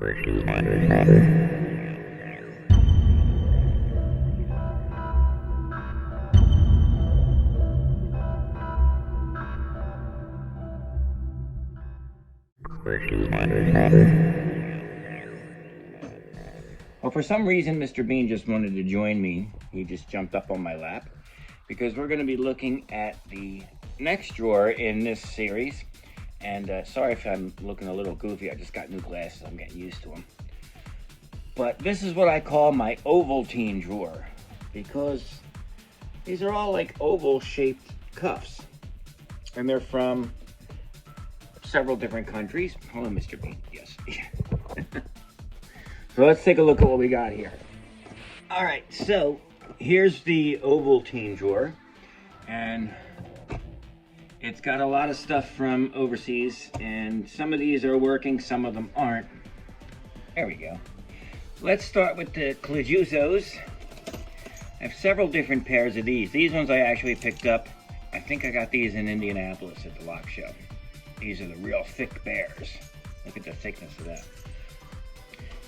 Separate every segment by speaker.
Speaker 1: Well, for some reason, Mr. Bean just wanted to join me. He just jumped up on my lap because we're going to be looking at the next drawer in this series. And sorry if I'm looking a little goofy. I just got new glasses. I'm getting used to them. But this is what I call my Ovaltheme drawer because these are all like oval-shaped cuffs. And they're from several different countries. Hold on, Mr. Bean. Yes. So let's take a look at what we got here. All right, so here's the Ovaltheme drawer, and it's got a lot of stuff from overseas, and some of these are working, some of them aren't. There we go. Let's start with the Clejusos. I have several different pairs of these. These ones I actually picked up. I think I got these in Indianapolis at the lock show. These are the real thick bears. Look at the thickness of that.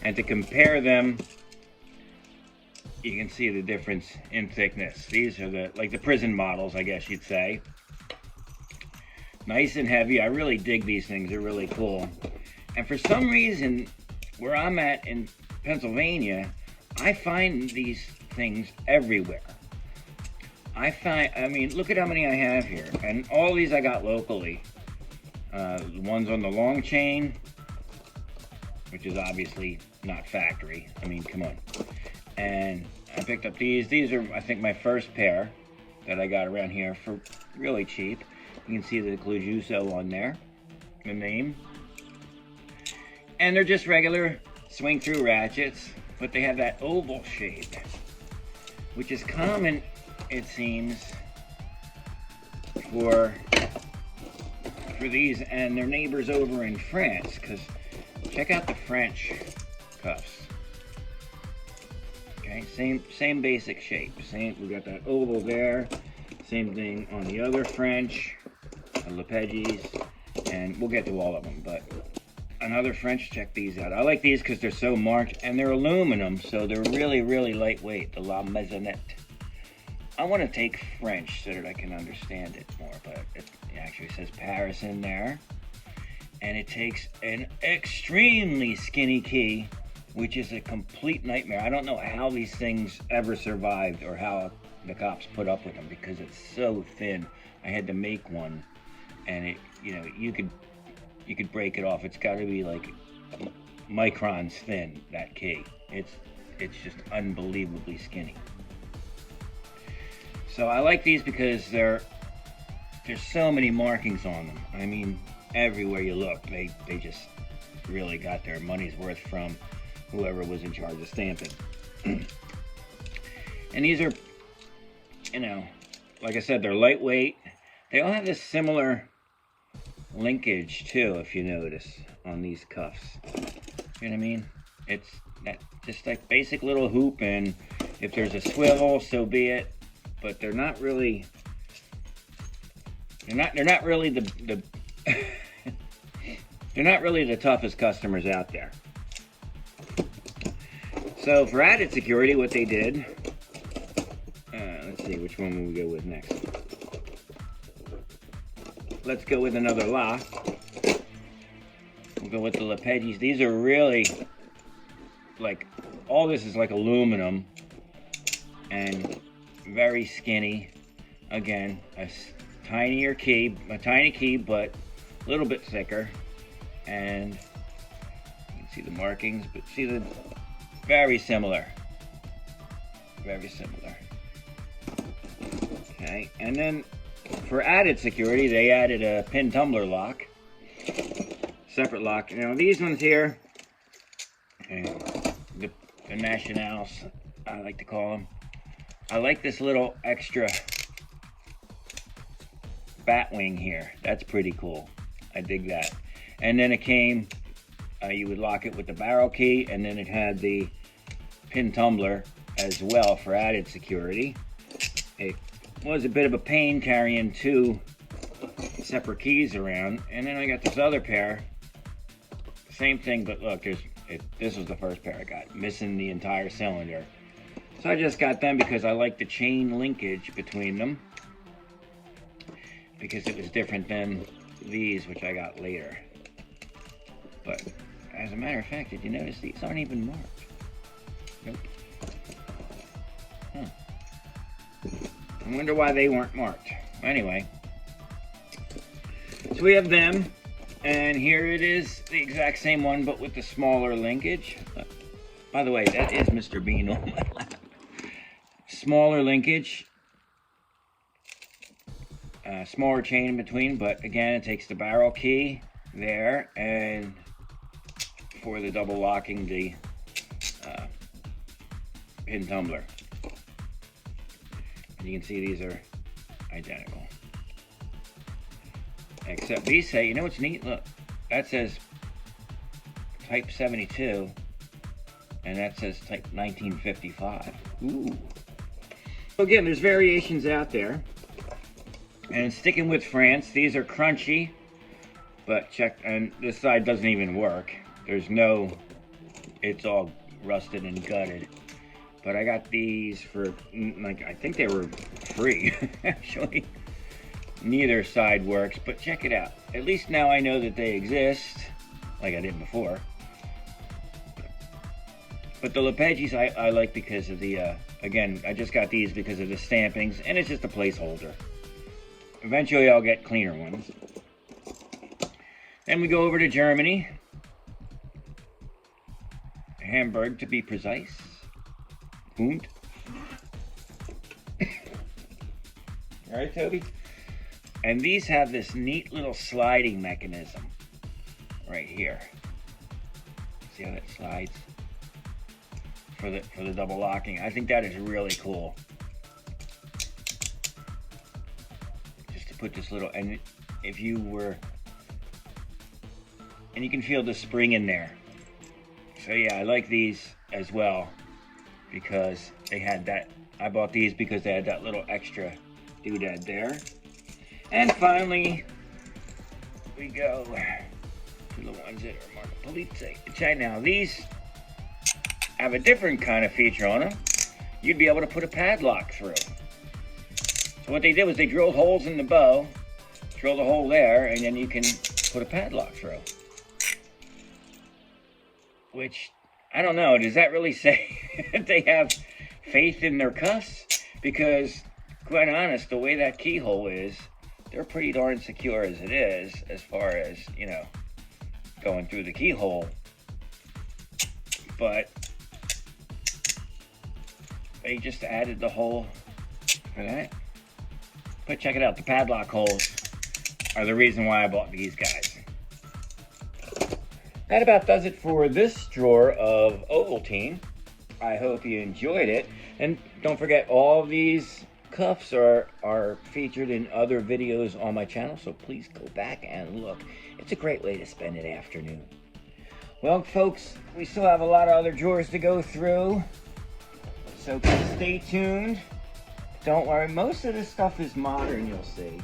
Speaker 1: And to compare them, you can see the difference in thickness. These are the prison models, I guess you'd say. Nice and heavy. I really dig these things. They're really cool. And for some reason, where I'm at in Pennsylvania, I find these things everywhere. I mean, look at how many I have here. And all these I got locally. The ones on the long chain, which is obviously not factory. I mean, come on. And I picked up these. These are, I think, my first pair that I got around here for really cheap. You can see the Clejuso on there, the name. And they're just regular swing-through ratchets, but they have that oval shape, which is common, it seems, for these and their neighbors over in France, because check out the French cuffs. Okay, same basic shape. We got that oval there. Same thing on the other French, the Lepegis, and we'll get to all of them. But another French, check these out. I like these because they're so marked, and they're aluminum, so they're really, really lightweight. The La Maisonnette. I want to take French so that I can understand it more, but it actually says Paris in there. And it takes an extremely skinny key, which is a complete nightmare. I don't know how these things ever survived or how the cops put up with them because it's so thin. I had to make one, and it, you could break it off. It's got to be like microns thin, that key. It's just unbelievably skinny. So I like these because there's so many markings on them. I mean, everywhere you look, they just really got their money's worth from whoever was in charge of stamping. And these are, like I said, they're lightweight. They all have this similar linkage too, if you notice, on these cuffs. You know what I mean? It's that just like basic little hoop, and if there's a swivel, so be it. But they're not really. They're not really the they're not really the toughest customers out there. So for added security, what they did, let's see, which one will we go with next? Let's go with another lock. We'll go with the Lepegis. These are really, like, all this is like aluminum and very skinny. Again, a tiny key, but a little bit thicker. And you can see the markings, but see the very similar. Very similar. Okay, and then for added security, they added a pin tumbler lock. Separate lock. These ones here, okay, the Nationals, I like to call them. I like this little extra bat wing here. That's pretty cool. I dig that. And then it came, you would lock it with the barrel key, and then it had the pin tumbler as well for added security. It was a bit of a pain carrying two separate keys around. And then I got this other pair. Same thing, but look, there's This was the first pair I got, missing the entire cylinder. So I just got them because I like the chain linkage between them, because it was different than these, which I got later. But as a matter of fact, did you notice these aren't even marked? Nope. Huh. I wonder why they weren't marked. Anyway, so we have them, and here it is, the exact same one, but with the smaller linkage. By the way, that is Mr. Bean on my lap. Smaller linkage, smaller chain in between, but again, it takes the barrel key there, and for the double locking the pin tumbler. And you can see these are identical. Except these say, you know what's neat? Look, that says type 72, and that says type 1955. Ooh. So again, there's variations out there. And sticking with France, these are crunchy, but check, and this side doesn't even work. There's no, it's all rusted and gutted. But I got these for, like, I think they were free, actually. Neither side works, but check it out. At least now I know that they exist, like I didn't before. But the Lepegis I like because of the, again, I just got these because of the stampings, and it's just a placeholder. Eventually I'll get cleaner ones. Then we go over to Germany. Hamburg, to be precise. Und. All right, Toby? And these have this neat little sliding mechanism right here. See how it slides for the double locking? I think that is really cool. Just to put this little, and if you were, and you can feel the spring in there. So yeah, I like these as well because they had that. I bought these because they had that little extra doodad there. And finally, we go to the ones that are marked Polizei. Check now, these have a different kind of feature on them. You'd be able to put a padlock through. So what they did was they drilled holes in the bow, drilled a hole there, and then you can put a padlock through. Which, I don't know, does that really say that they have faith in their cuffs? Because, quite honest, the way that keyhole is, they're pretty darn secure as it is, as far as, you know, going through the keyhole. But they just added the hole for that. But check it out, the padlock holes are the reason why I bought these guys. That about does it for this drawer of Ovaltheme. I hope you enjoyed it. And don't forget, all of these cuffs are featured in other videos on my channel, so please go back and look. It's a great way to spend an afternoon. Well, folks, we still have a lot of other drawers to go through, so stay tuned. Don't worry, most of this stuff is modern, you'll see.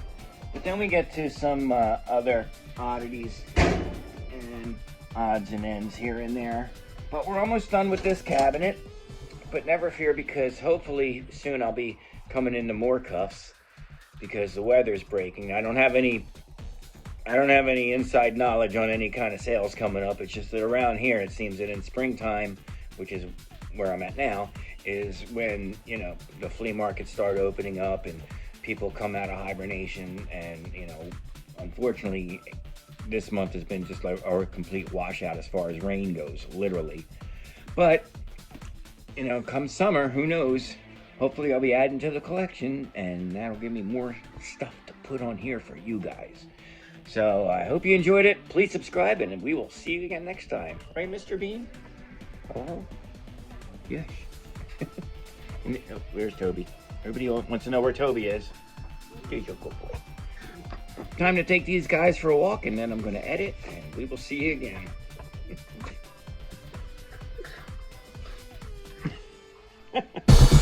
Speaker 1: But then we get to some other oddities and odds and ends here and there. But we're almost done with this cabinet. But never fear, because hopefully soon I'll be coming into more cuffs because the weather's breaking. I don't have any inside knowledge on any kind of sales coming up. It's just that around here it seems that in springtime, which is where I'm at now, is when, you know, the flea markets start opening up and people come out of hibernation. And, you know, unfortunately this month has been just like a complete washout as far as rain goes, literally. But you know, come summer, who knows? Hopefully I'll be adding to the collection, and that'll give me more stuff to put on here for you guys. So I hope you enjoyed it. Please subscribe, and we will see you again next time. Right, Mr. Bean? Oh, yes. Where's Toby? Everybody wants to know where Toby is. Here's your good boy. Time to take these guys for a walk, and then I'm going to edit, and we will see you again. Ha ha ha.